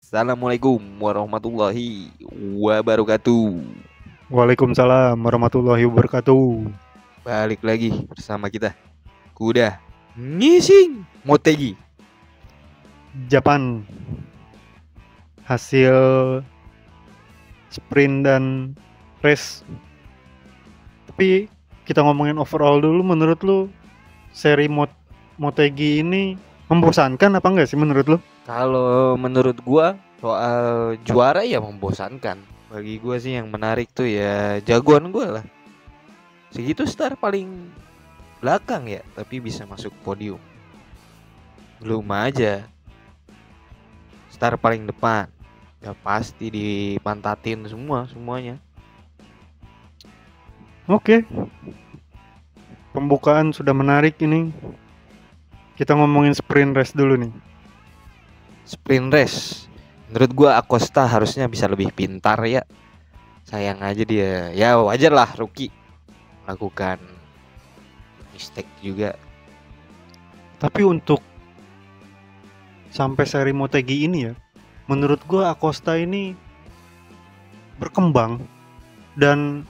Assalamualaikum warahmatullahi wabarakatuh. Waalaikumsalam warahmatullahi wabarakatuh. Balik lagi bersama kita Kuda Ngising Motegi. Japan hasil sprint dan race. Tapi kita ngomongin overall dulu. Menurut lu seri Motegi ini membosankan apa enggak sih menurut lu? Kalau menurut gua soal juara ya membosankan. Bagi gua sih yang menarik tuh ya jagoan gua lah. Segitu star paling belakang ya, tapi bisa masuk podium. Belum aja star paling depan. Ya pasti dipantatin semuanya. Oke, pembukaan sudah menarik ini. Kita ngomongin sprint race dulu nih. Sprint race. Menurut gua Acosta harusnya bisa lebih pintar ya. Sayang aja dia. Ya wajar lah rookie melakukan mistake juga. Tapi untuk sampai seri Motegi ini ya, menurut gua Acosta ini berkembang dan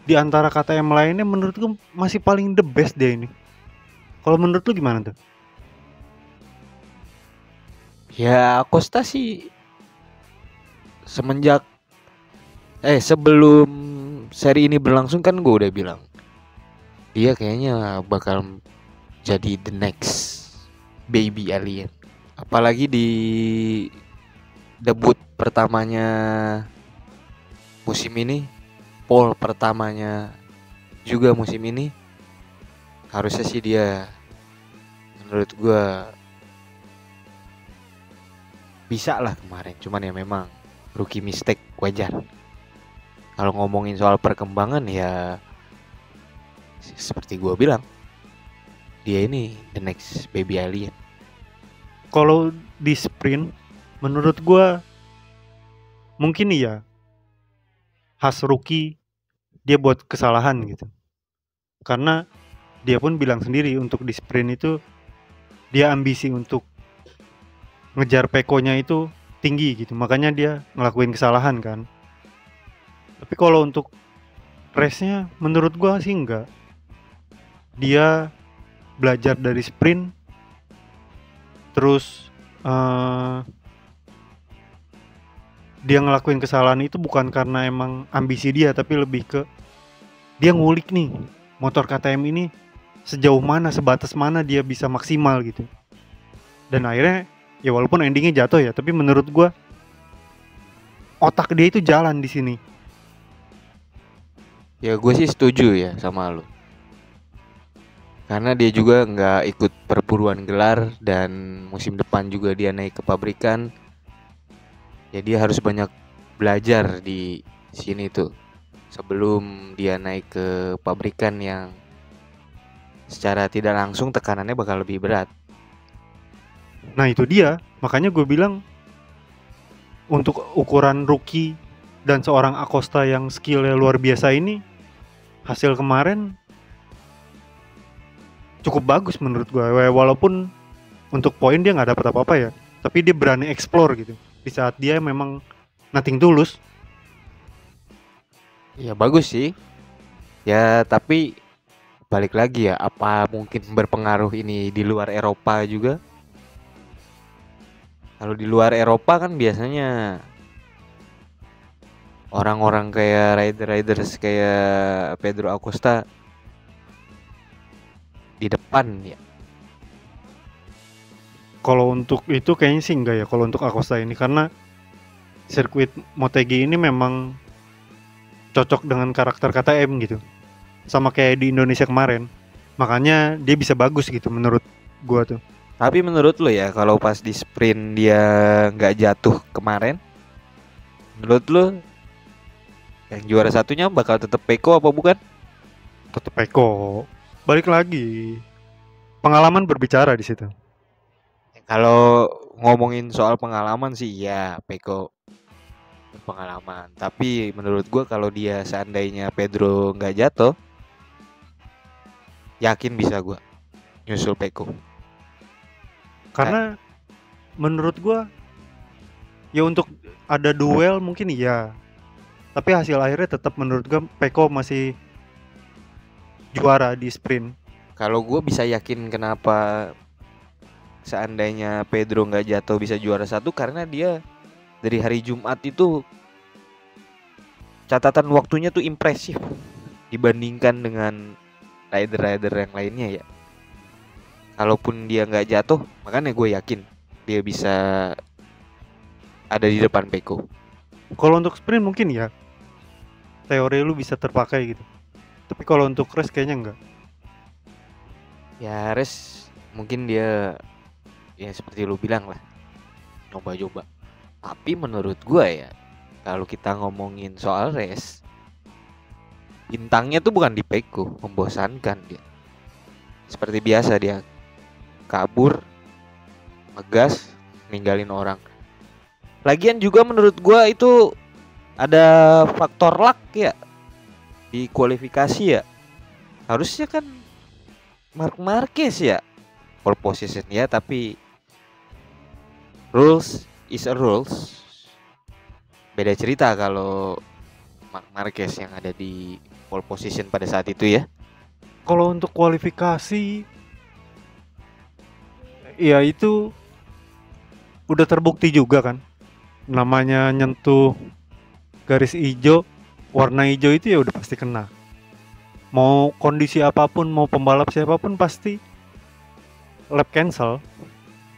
di antara KTM lainnya menurut gue masih paling the best dia ini. Kalau menurut lu gimana tuh? Ya Acosta sih semenjak sebelum seri ini berlangsung kan gue udah bilang dia kayaknya bakal jadi the next baby alien. Apalagi di debut pertamanya musim ini, pole pertamanya juga musim ini, harusnya sih dia menurut gua bisa lah kemarin. Cuman ya memang rookie mistake wajar. Kalau ngomongin soal perkembangan ya seperti gua bilang, dia ini the next baby alien. Kalau di sprint menurut gua mungkin iya khas rookie dia buat kesalahan gitu. Karena dia pun bilang sendiri untuk di sprint itu dia ambisi untuk ngejar Peko-nya itu tinggi gitu. Makanya dia ngelakuin kesalahan kan. Tapi kalau untuk race-nya menurut gua sih enggak. Dia belajar dari sprint terus dia ngelakuin kesalahan itu bukan karena emang ambisi dia, tapi lebih ke dia ngulik nih motor KTM ini sejauh mana, sebatas mana dia bisa maksimal gitu. Dan akhirnya ya walaupun endingnya jatuh ya, tapi menurut gua otak dia itu jalan di sini. Ya gue sih setuju ya sama lo. Karena dia juga nggak ikut perburuan gelar dan musim depan juga dia naik ke pabrikan. Jadi harus banyak belajar di sini tuh sebelum dia naik ke pabrikan yang secara tidak langsung tekanannya bakal lebih berat. Nah itu dia, makanya gue bilang untuk ukuran rookie dan seorang Acosta yang skillnya luar biasa ini, hasil kemarin cukup bagus menurut gue. Walaupun untuk poin dia nggak dapat apa-apa ya, tapi dia berani explore gitu di saat dia memang nothing tulus. Ya bagus sih. Ya tapi balik lagi ya, apa mungkin berpengaruh ini di luar Eropa juga? Kalau di luar Eropa kan biasanya orang-orang kayak riders kayak Pedro Acosta di depan ya. Kalau untuk itu kayaknya sih enggak ya, kalau untuk Acosta ini, karena sirkuit Motegi ini memang cocok dengan karakter KTM gitu, sama kayak di Indonesia kemarin, makanya dia bisa bagus gitu menurut gua tuh. Tapi menurut lo ya, kalau pas di sprint dia nggak jatuh kemarin, menurut lo yang juara satunya bakal tetap Peko apa bukan? Tetep Eko, balik lagi pengalaman berbicara di situ. Kalau ngomongin soal pengalaman sih ya Peko pengalaman. Tapi menurut gua kalau dia seandainya Pedro nggak jatuh, yakin bisa gua nyusul Peko. Karena menurut gua Ya untuk ada duel mungkin iya. Tapi hasil akhirnya tetap menurut gue Peko masih juara di sprint. Kalau gue bisa yakin kenapa seandainya Pedro nggak jatuh bisa juara 1, karena dia dari hari Jumat itu catatan waktunya tuh impresif dibandingkan dengan rider-rider yang lainnya ya. Kalaupun dia nggak jatuh, makanya gue yakin dia bisa ada di depan Peko. Kalau untuk sprint mungkin ya teori lu bisa terpakai gitu. Tapi kalau untuk race kayaknya enggak. Ya race mungkin dia ya seperti lu bilang lah, coba-coba. Tapi menurut gue ya, kalau kita ngomongin soal race, bintangnya tuh bukan di Peko, membosankan dia. Seperti biasa dia kabur, ngegas, ninggalin orang. Lagian juga menurut gua itu ada faktor luck ya di kualifikasi ya. Harusnya kan Marc Marquez ya pole position ya, tapi rules is a rules. Beda cerita kalau Marc Marquez yang ada di pole position pada saat itu ya. Kalau untuk kualifikasi ya itu udah terbukti juga kan. Namanya nyentuh garis hijau, warna hijau itu ya udah pasti kena. Mau kondisi apapun, mau pembalap siapapun pasti lap cancel.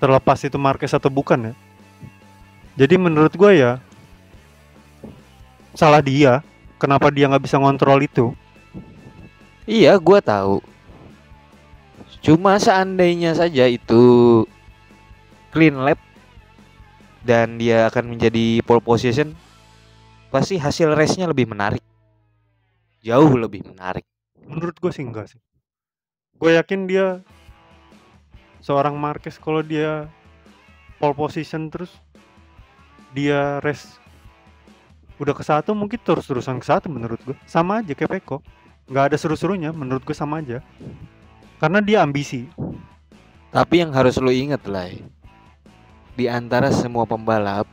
Terlepas itu Marquez atau bukan ya. Jadi menurut gue ya salah dia. Kenapa dia nggak bisa ngontrol itu? Iya, gua tahu. Cuma seandainya saja itu clean lap dan dia akan menjadi pole position, pasti hasil race-nya lebih menarik. Jauh lebih menarik. Menurut gue sih enggak sih. Gue yakin dia seorang Marquez kalau dia pole position terus dia race udah ke satu mungkin terus-terusan ke satu menurut gue. Sama aja kayak Peko. Nggak ada seru-serunya menurut gue sama aja. Karena dia ambisi. Tapi yang harus lo inget lah, di antara semua pembalap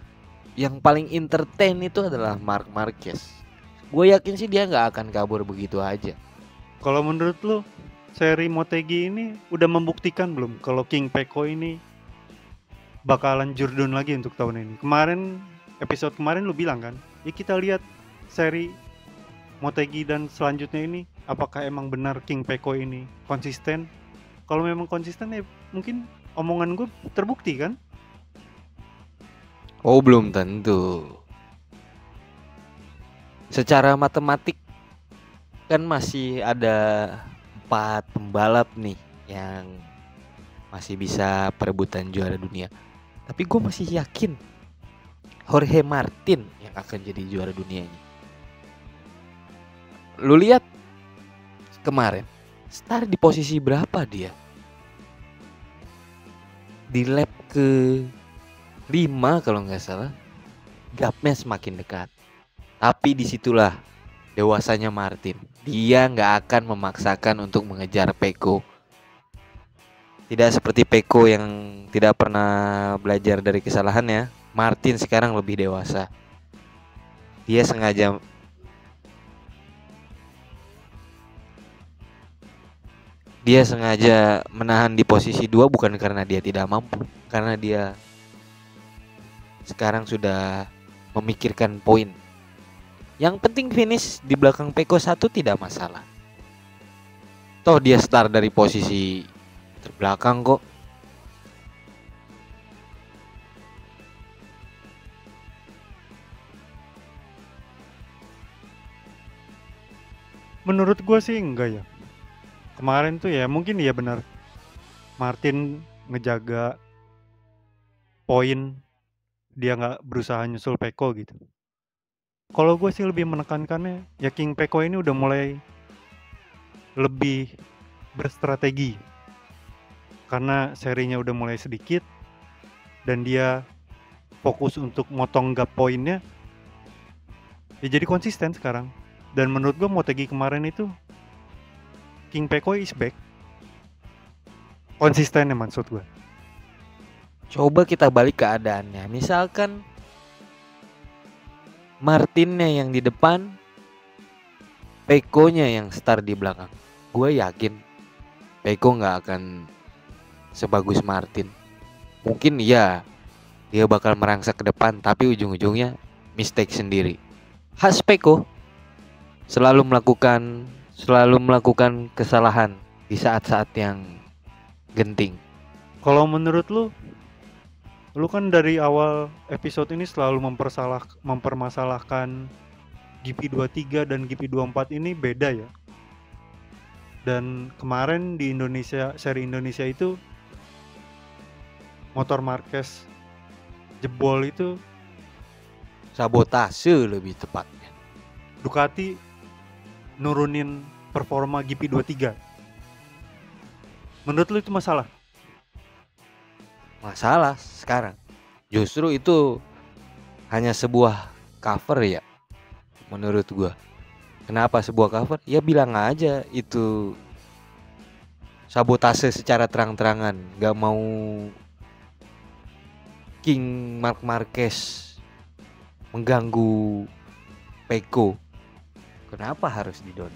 yang paling entertain itu adalah Marc Marquez. Gue yakin sih dia nggak akan kabur begitu aja. Kalau menurut lo seri Motegi ini udah membuktikan belum kalau King Peko ini bakalan jurdun lagi untuk tahun ini? Kemarin episode kemarin lu bilang kan, ya kita lihat seri Motegi dan selanjutnya ini apakah emang benar King Peko ini konsisten. Kalau memang konsisten ya mungkin omongan gue terbukti kan. Oh, belum tentu. Secara matematik kan masih ada 4 pembalap nih yang masih bisa perebutan juara dunia. Tapi gue masih yakin Jorge Martin yang akan jadi juara dunia ini. Lu lihat kemarin start di posisi berapa dia? Di lap ke 5 kalau nggak salah. Gapnya semakin dekat. Tapi disitulah dewasanya Martin. Dia nggak akan memaksakan untuk mengejar Peko. Tidak seperti Peko yang tidak pernah belajar dari kesalahannya. Martin sekarang lebih dewasa. Dia sengaja menahan di posisi 2 bukan karena dia tidak mampu, karena dia sekarang sudah memikirkan poin. Yang penting finish di belakang Peko 1 tidak masalah. Toh dia start dari posisi terbelakang kok. Menurut gue sih enggak ya. Kemarin tuh ya mungkin ya benar Martin ngejaga poin, dia nggak berusaha nyusul Peko gitu. Kalau gue sih lebih menekankannya ya King Peko ini udah mulai lebih berstrategi karena serinya udah mulai sedikit dan dia fokus untuk motong gap poinnya ya, jadi konsisten sekarang. Dan menurut gue Motegi kemarin itu King Peko is back, konsisten ya maksud gue. Coba kita balik keadaannya. Misalkan Martinnya yang di depan, Pecco-nya yang start di belakang. Gue yakin Pecco nggak akan sebagus Martin. Mungkin ya dia bakal merangsek ke depan, tapi ujung-ujungnya mistake sendiri. Khas Pecco selalu melakukan kesalahan di saat-saat yang genting. Kalau menurut lu kan dari awal episode ini selalu mempermasalahkan GP23 dan GP24 ini beda ya. Dan kemarin di seri Indonesia itu motor Marquez jebol itu, Sabotase lebih tepatnya. Ducati nurunin performa GP23. Menurut lu itu masalah? Masalah sekarang justru itu hanya sebuah cover ya menurut gua. Kenapa sebuah cover? Ya bilang aja itu sabotase secara terang-terangan. Gak mau King Marc Marquez mengganggu Pecco. Kenapa harus di down?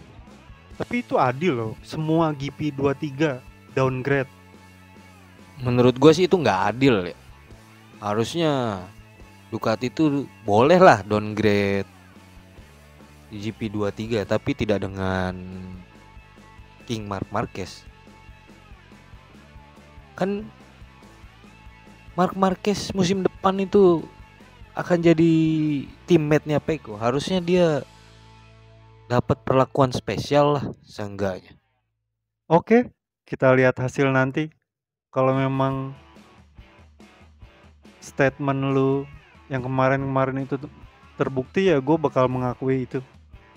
Tapi itu adil loh, semua GP23 downgrade. Menurut gue sih itu nggak adil ya. Harusnya Ducati itu boleh lah downgrade di GP23, tapi tidak dengan King Marc Marquez. Kan Marc Marquez musim depan itu akan jadi teammate-nya Pecco. Harusnya dia dapat perlakuan spesial lah seenggaknya. Oke, kita lihat hasil nanti. Kalau memang statement lu yang kemarin itu terbukti, ya gue bakal mengakui itu.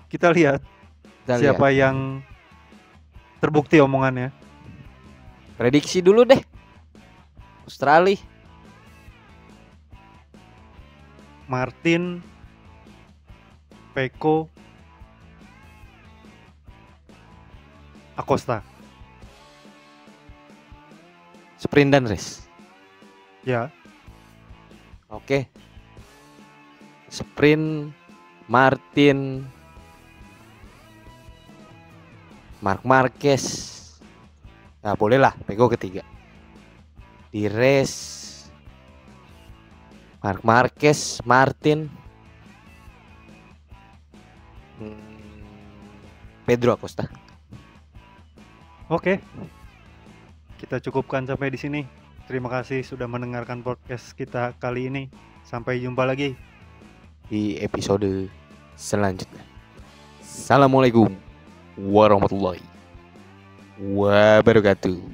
Kita lihat siapa yang terbukti omongannya. Prediksi dulu deh. Australia. Martin, Pecco, Acosta. Sprint dan race. Ya. Oke. Sprint, Martin, Marc Marquez. Nah boleh lah, Pecco ketiga. Di race Marc Marquez, Martin, Pedro Acosta. Oke. Kita cukupkan sampai di sini. Terima kasih sudah mendengarkan podcast kita kali ini. Sampai jumpa lagi di episode selanjutnya. Assalamualaikum warahmatullahi wabarakatuh.